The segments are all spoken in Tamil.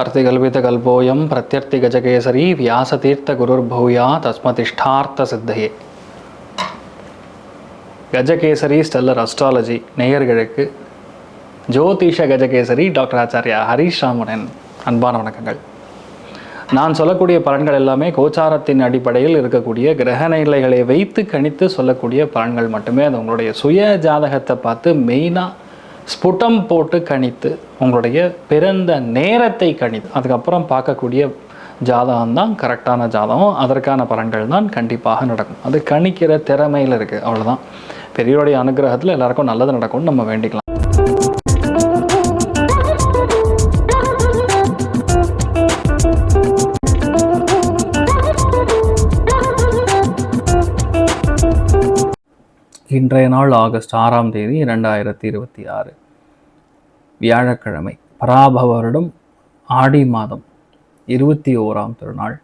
अर्तिकल्पितकल्पोऽयं प्रत्यर्तिगजकेसरी व्यासतीर्थगुरुर्भूया தஸ்மதிஷ்டார்த்த கஜகேசரி ஸ்டெல்லர் அஸ்ட்ராலஜி நேயர்களுக்கு ஜோதிஷ கஜகேசரி டாக்டர் ஆச்சாரியா ஹரீஷ் ராமனின் அன்பான வணக்கங்கள். நான் சொல்லக்கூடிய பலன்கள் எல்லாமே கோச்சாரத்தின் அடிப்படையில் இருக்கக்கூடிய கிரக நிலைகளை வைத்து கணித்து சொல்லக்கூடிய பலன்கள் மட்டுமே. அது உங்களுடைய சுய ஜாதகத்தை பார்த்து மெயினாக ஸ்புட்டம் போட்டு கணித்து உங்களுடைய பிறந்த நேரத்தை கணித்து அதுக்கப்புறம் பார்க்கக்கூடிய ஜாதகம் தான் கரெக்டான ஜாதகம். அதற்கான பலன்கள் தான் கண்டிப்பாக நடக்கும். அது கணிக்கிற திறமையில் இருக்குது, அவ்வளோதான். பெரியவருடைய அனுகிரகத்தில் எல்லாருக்கும் நல்லது நடக்கும்னு நம்ம வேண்டிக்கலாம். இன்றைய நாள் ஆகஸ்ட் 6ஆம் தேதி 2026 வியாழக்கிழமை, பராபவ வருடம் ஆடி மாதம் 21ஆம் திருநாள்,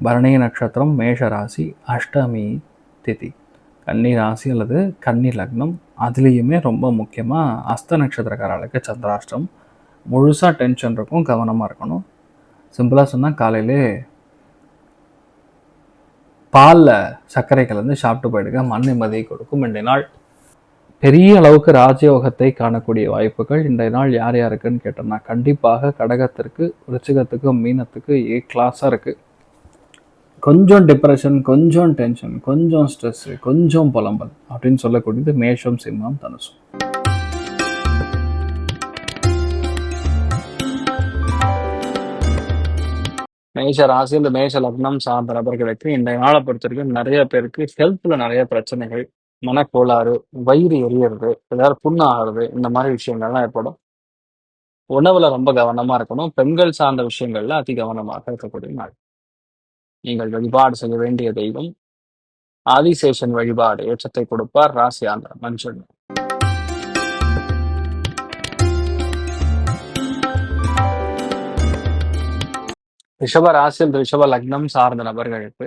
பரணி நட்சத்திரம், மேஷ ராசி, அஷ்டமி திதி, கன்னி ராசி அல்லது கன்னி லக்னம். அதுலேயுமே ரொம்ப முக்கியமாக அஸ்த நட்சத்திரக்காரர்களுக்கு சந்திராஷ்டம். முழுசாக டென்ஷன் இருக்கும், கவனமாக இருக்கணும். சிம்பிளாக சொன்னால் காலையிலே பாலில் சர்க்கரை கலந்து சாப்பிட்டு போயிடுங்க, மண் நிம்மதியை கொடுக்கும். இன்றைய நாள் பெரிய அளவுக்கு ராஜயோகத்தை காணக்கூடிய வாய்ப்புகள் இன்றைய நாள் யார் யாருக்குன்னு கேட்டோம்னா, கண்டிப்பாக கடகத்திற்கு, ருச்சிகத்துக்கு, மீனத்துக்கு கிளாஸாக இருக்குது. கொஞ்சம் டிப்ரெஷன், கொஞ்சம் டென்ஷன், கொஞ்சம் ஸ்ட்ரெஸ்ஸு, கொஞ்சம் புலம்பல் அப்படின்னு சொல்லக்கூடியது மேஷம், சிம்மம், தனுசம். மேஷ ராசி, இந்த மேஷ லக்னம் சார்ந்த நபர்களுக்கு இன்றைய நாளை பொறுத்த வரைக்கும் நிறைய பேருக்கு ஹெல்த்தில் நிறைய பிரச்சனைகள், மனக்கோளாறு, வயிறு எரியறது, ஏதாவது புண்ணாகிறது, இந்த மாதிரி விஷயங்கள்லாம் ஏற்படும். உணவுல ரொம்ப கவனமா இருக்கணும். பெண்கள் சார்ந்த விஷயங்கள்ல அதி கவனமாக இருக்கக்கூடிய நாள். நீங்கள் வழிபாடு செய்ய வேண்டிய தெய்வம் ஆதிசேஷன் வழிபாடு ஏற்றத்தை கொடுப்பார். ராசி ஆந்திர மஞ்சள். ரிஷப ராசியில் ரிஷப லக்னம் சார்ந்த நபர்களுக்கு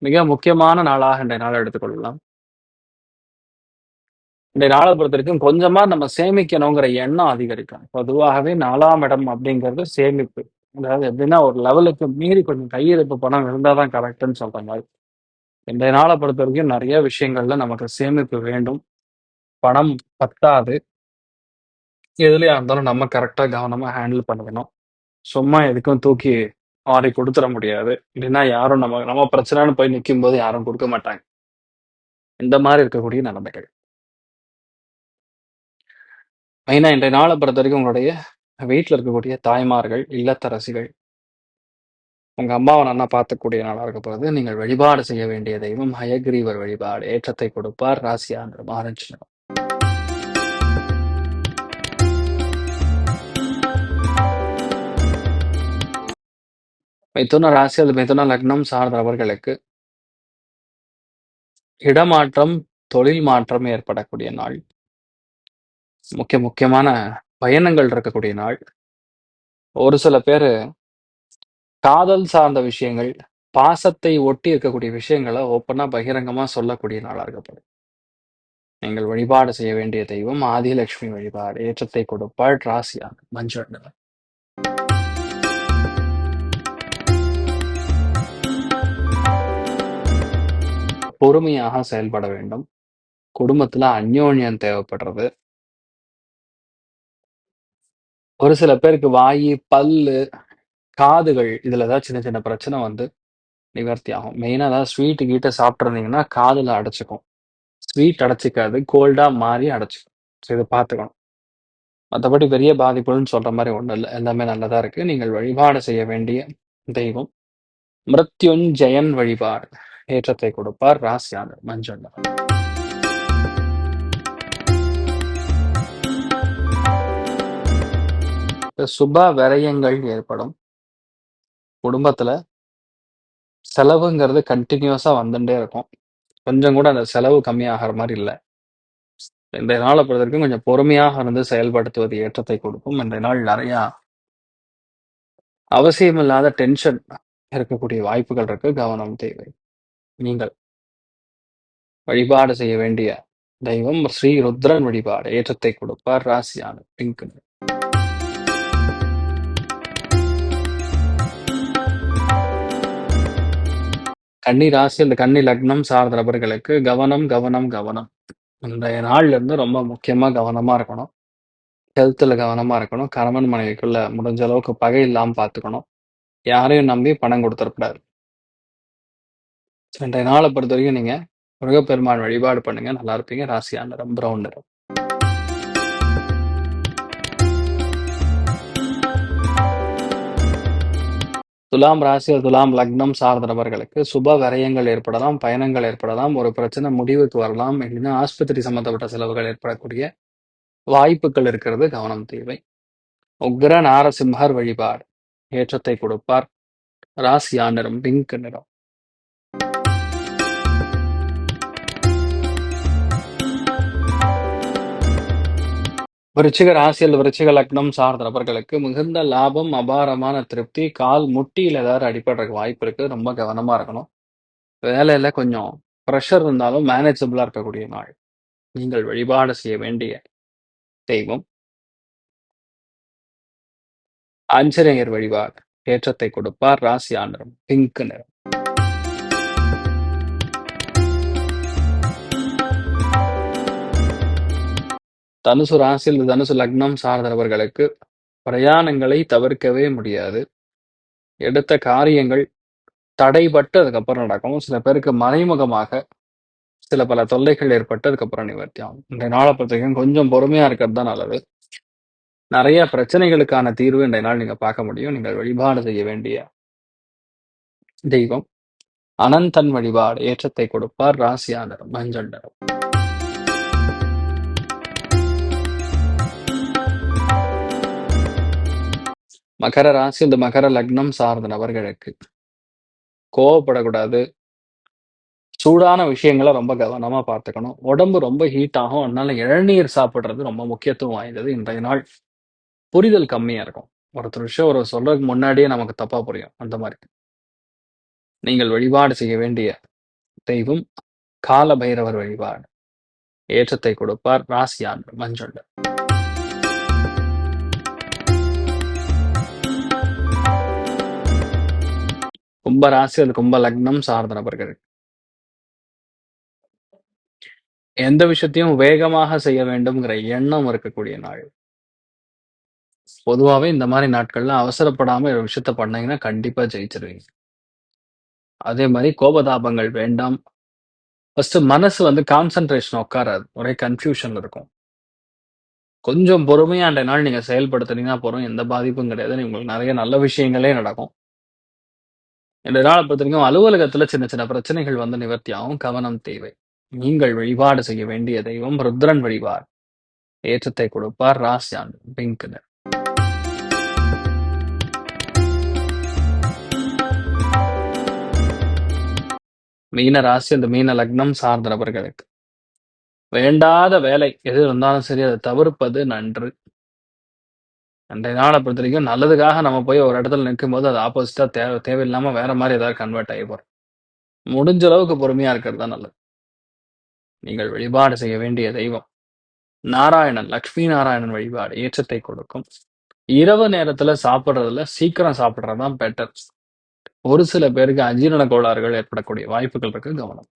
மிக முக்கியமான நாளாக இன்றைய நாள் எடுத்துக்கொள்ளலாம். இன்றைய நாளை பொறுத்த வரைக்கும் கொஞ்சமா நம்ம சேமிக்கணுங்கிற எண்ணம் அதிகரிக்கும். பொதுவாகவே 4ஆம் இடம் அப்படிங்கிறது சேமிப்பு. அதாவது எப்படின்னா, ஒரு லெவலுக்கு மீறி கொஞ்சம் கையிருப்பு பணம் இருந்தால் தான் கரெக்டுன்னு சொல்ற மாதிரி. இன்றைய நாளை பொறுத்த வரைக்கும் நிறைய விஷயங்கள்ல நமக்கு சேமிப்பு வேண்டும். பணம் பத்தாது. எதுலையா இருந்தாலும் நம்ம கரெக்டாக கவனமாக ஹேண்டில் பண்ணிக்கணும். சும்மா எதுக்கும் தூக்கி ஆரி கொடுத்துட முடியாது. இல்லைன்னா யாரும் நம்ம பிரச்சனைன்னு போய் நிற்கும் போது யாரும் கொடுக்க மாட்டாங்க. இந்த மாதிரி இருக்கக்கூடிய நிலைமைகள் மெயினாக இன்றைய நாளை பொறுத்த வரைக்கும் உங்களுடைய வீட்டில் இருக்கக்கூடிய தாய்மார்கள், இல்லத்தரசிகள், உங்கள் அம்மாவை நல்லா பார்த்துக்கூடிய நாளாக இருக்க போகிறது. நீங்கள் வழிபாடு செய்ய வேண்டிய தெய்வம் ஹயக்ரீவர் வழிபாடு ஏற்றத்தை கொடுப்பார். ராசி ஆந்திர ஆரஞ்சு நிறம். மிதுன ராசி அல்லது மிதுன லக்னம் சார்ந்த நபர்களுக்கு இடமாற்றம், தொழில் மாற்றம் ஏற்படக்கூடிய நாள். முக்கியமான பயணங்கள் இருக்கக்கூடிய நாள். ஒரு சில பேர் காதல் சார்ந்த விஷயங்கள், பாசத்தை ஒட்டி இருக்கக்கூடிய விஷயங்களை ஓப்பனா பகிரங்கமா சொல்லக்கூடிய நாளாக இருக்கப்படும். நீங்கள் வழிபாடு செய்ய வேண்டிய தெய்வம் ஆதிலட்சுமி வழிபாடு ஏற்றத்தை கொடுப்பாள். ராசியாக மஞ்சள் நிறம். பொறுமையாக செயல்பட வேண்டும். குடும்பத்துல அந்யோன்யம் தேவைப்படுறது. ஒரு சில பேருக்கு வாயு, பல்லு, காதுகள் இதுல ஏதாவது சின்ன சின்ன பிரச்சனை வந்து நிவர்த்தி ஆகும். மெயினா ஏதாவது ஸ்வீட்டு கீட்ட சாப்பிட்ருந்தீங்கன்னா காதுல அடைச்சிக்கும். ஸ்வீட் அடைச்சிக்காது, கோல்டா மாறி அடைச்சிக்கும். ஸோ இதை பார்த்துக்கணும். மற்றபடி பெரிய பாதிப்புன்னு சொல்ற மாதிரி ஒன்றும் இல்லை, எல்லாமே நல்லதா இருக்கு. நீங்கள் வழிபாடு செய்ய வேண்டிய தெய்வம் மிருத்யுஞ்சயன் வழிபாடு ஏற்றத்தை கொடுப்பார். ராசியான மஞ்சள். சுப விரயங்கள் ஏற்படும். குடும்பத்துல செலவுங்கிறது கண்டினியூஸா வந்துட்டே இருக்கும். கொஞ்சம் கூட அந்த செலவு கம்மியாகிற மாதிரி இல்லை. இன்றைய நாளை பொறுத்த வரைக்கும் கொஞ்சம் பொறுமையாக இருந்து செயல்படுத்துவது ஏற்றத்தை கொடுக்கும். இன்றைய நாள் நிறைய அவசியமில்லாத டென்ஷன் இருக்கக்கூடிய வாய்ப்புகள் இருக்கு, கவனம் தேவை. நீங்கள் வழிபாடு செய்ய வேண்டிய தெய்வம் ஸ்ரீ ருத்ரன் வழிபாடு ஏற்றத்தை கொடுப்பார். ராசியான பிங்க். கன்னி ராசி அந்த கன்னி லக்னம் சார்ந்த நபர்களுக்கு கவனம், கவனம், கவனம். இன்றைய நாள்ல இருந்து ரொம்ப முக்கியமா கவனமா இருக்கணும். ஹெல்த்ல கவனமா இருக்கணும். கணவன் மனைவிக்குள்ள முடிஞ்ச அளவுக்கு பகை இல்லாம பார்த்துக்கணும். யாரையும் நம்பி பணம் குடுத்துறக்கூடாது. இன்றைய நாள பொறுத்தவரைக்கும் நீங்க முருகப்பெருமான் வழிபாடு பண்ணுங்க. நல்லா இருப்பீங்க. ராசியா நிறம் பிரவுன் நிறம். துலாம் ராசி, துலாம் லக்னம் சார்ந்த நபர்களுக்கு சுப விரயங்கள் ஏற்படலாம், பயணங்கள் ஏற்படலாம், ஒரு பிரச்சனை முடிவுக்கு வரலாம், இல்லைன்னா ஆஸ்பத்திரி சம்பந்தப்பட்ட செலவுகள் ஏற்படக்கூடிய வாய்ப்புகள் இருக்கிறது. கவனம் தேவை. உக்ர நாரசிம்ஹர் வழிபாடு ஏற்றத்தை கொடுப்பார். ராசியா நிறம் பிங்க் நிறம். விருச்சிக ராசியில் விருச்சிக லக்னம் சார்ந்த நபர்களுக்கு மிகுந்த லாபம், அபாரமான திருப்தி. கால் முட்டியில் ஏதாவது அடிபடுறதுக்கு வாய்ப்பு இருக்கு. ரொம்ப கவனமா இருக்கணும். வேலையில கொஞ்சம் ப்ரெஷர் இருந்தாலும் மேனேஜபிளா இருக்கக்கூடிய நாள். நீங்கள் வழிபாடு செய்ய வேண்டிய தெய்வம் ஆஞ்சநேயர் வழிபாடு ஏற்றத்தை கொடுப்பார். ராசியா நிறம் பிங்க் நிறம். தனுசு ராசியில் தனுசு லக்னம் சார்ந்தவர்களுக்கு பிரயாணங்களை தவிர்க்கவே முடியாது. எடுத்த காரியங்கள் தடைபட்டு அதுக்கப்புறம் நடக்கும். சில பேருக்கு மறைமுகமாக சில பல தொல்லைகள் ஏற்பட்டு அதுக்கப்புறம் நிவர்த்தி ஆகும். இன்றைய நாளை பொறுத்தவரைக்கும் கொஞ்சம் பொறுமையா இருக்கிறது தான் நல்லது. நிறைய பிரச்சனைகளுக்கான தீர்வு இன்றைய நாள் நீங்க பார்க்க முடியும். நீங்கள் வழிபாடு செய்ய வேண்டிய தெய்வம் அனந்தன் வழிபாடு ஏற்றத்தை கொடுப்பார். ராசியா நிறம் மஞ்சள் நிறம். மகர ராசி இந்த மகர லக்னம் சார்ந்த நபர்களுக்கு கோவப்படக்கூடாது. சூடான விஷயங்களை ரொம்ப கவனமா பார்த்துக்கணும். உடம்பு ரொம்ப ஹீட் ஆகும். அதனால இளநீர் சாப்பிடுறது ரொம்ப முக்கியத்துவம் வாய்ந்தது. இன்றைய நாள் புரிதல் கம்மியா இருக்கும். ஒருத்தர் விஷயம் ஒரு சொல்றதுக்கு முன்னாடியே நமக்கு தப்பா புரியும். அந்த மாதிரி நீங்கள் வழிபாடு செய்ய வேண்டிய தெய்வம் கால பைரவர் வழிபாடு ஏற்றத்தை கொடுப்பார். ராசியான் மஞ்சள். கும்ப ராசி அது கும்ப லக்னம் சார்ந்த நபர்கள் எந்த விஷயத்தையும் வேகமாக செய்ய வேண்டும்ங்கிற எண்ணம் இருக்கக்கூடிய நாள். பொதுவாவே இந்த மாதிரி நாட்கள்ல அவசரப்படாம ஒரு விஷயத்த பண்ணீங்கன்னா கண்டிப்பா ஜெயிச்சிருவீங்க. அதே மாதிரி கோபதாபங்கள் வேண்டாம். ஃபர்ஸ்ட் மனசு வந்து கான்சன்ட்ரேஷன் உட்காராது. ஒரே கன்ஃபியூஷன்ல இருக்கும். கொஞ்சம் பொறுமையா அன்றைய நாள் நீங்க செயல்படுத்துனீங்கன்னா போதும். எந்த பாதிப்பும் கிடையாது. உங்களுக்கு நிறைய நல்ல விஷயங்களே நடக்கும். இன்றைய நாளை பொறுத்தவரைக்கும் அலுவலகத்துல சின்ன சின்ன பிரச்சனைகள் வந்து நிவர்த்தி ஆகும். கவனம் தேவை. நீங்கள் வழிபாடு செய்ய வேண்டிய தெய்வம் ருத்ரன் வழிபாடு ஏற்றத்தை கொடுப்பார். ராசியான் பிங்க் நிறம். மீன ராசி அந்த மீன லக்னம் சார்ந்த நபர்களுக்கு வேண்டாத வேலை எது இருந்தாலும் சரி அதை தவிர்ப்பது நன்று. அன்றைய நாளை பொறுத்த வரைக்கும் நல்லதுக்காக நம்ம போய் ஒரு இடத்துல நிற்கும் போது அது ஆப்போசிட்டா தேவையில்லாம வேற மாதிரி ஏதாவது கன்வெர்ட் ஆகி போறோம். முடிஞ்ச அளவுக்கு பொறுமையா இருக்கிறது தான் நல்லது. நீங்கள் வழிபாடு செய்ய வேண்டிய தெய்வம் நாராயணன் லக்ஷ்மி நாராயணன் வழிபாடு ஏற்றத்தை கொடுக்கும். இரவு நேரத்துல சாப்பிட்றதுல சீக்கிரம் சாப்பிட்றதுதான் பெட்டர். ஒரு சில பேருக்கு அஜீரண கோளாறுகள் ஏற்படக்கூடிய வாய்ப்புகள் இருக்கு. கவனம்.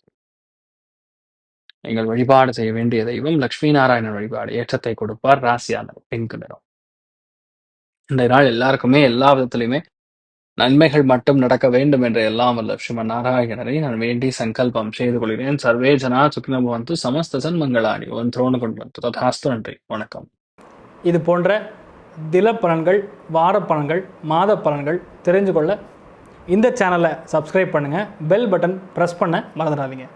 நீங்கள் வழிபாடு செய்ய வேண்டிய தெய்வம் லக்ஷ்மி நாராயணன் வழிபாடு ஏற்றத்தை கொடுப்பார். ராசியானர் பிங்க் நிறம். இன்றைய நாள் எல்லாருக்குமே எல்லா விதத்திலுமே நன்மைகள் மட்டும் நடக்க வேண்டும் என்ற எல்லாம் வல்ல ஸ்ரீம நாராயணரை நான் வேண்டி சங்கல்பம் செய்து கொள்கிறேன். சர்வே ஜனா சுக்னபவந்து சமஸ்த சன்மங்களாணி ஒன் திரோணு கொண்டு ததாஸ்து. நன்றி, வணக்கம். இது போன்ற தில பலன்கள், வார பலன்கள், மாத பலன்கள் தெரிஞ்சு கொள்ள இந்த சேனலை சப்ஸ்கிரைப் பண்ணுங்கள். பெல் பட்டன் ப்ரெஸ் பண்ண மறந்துடாதீங்க.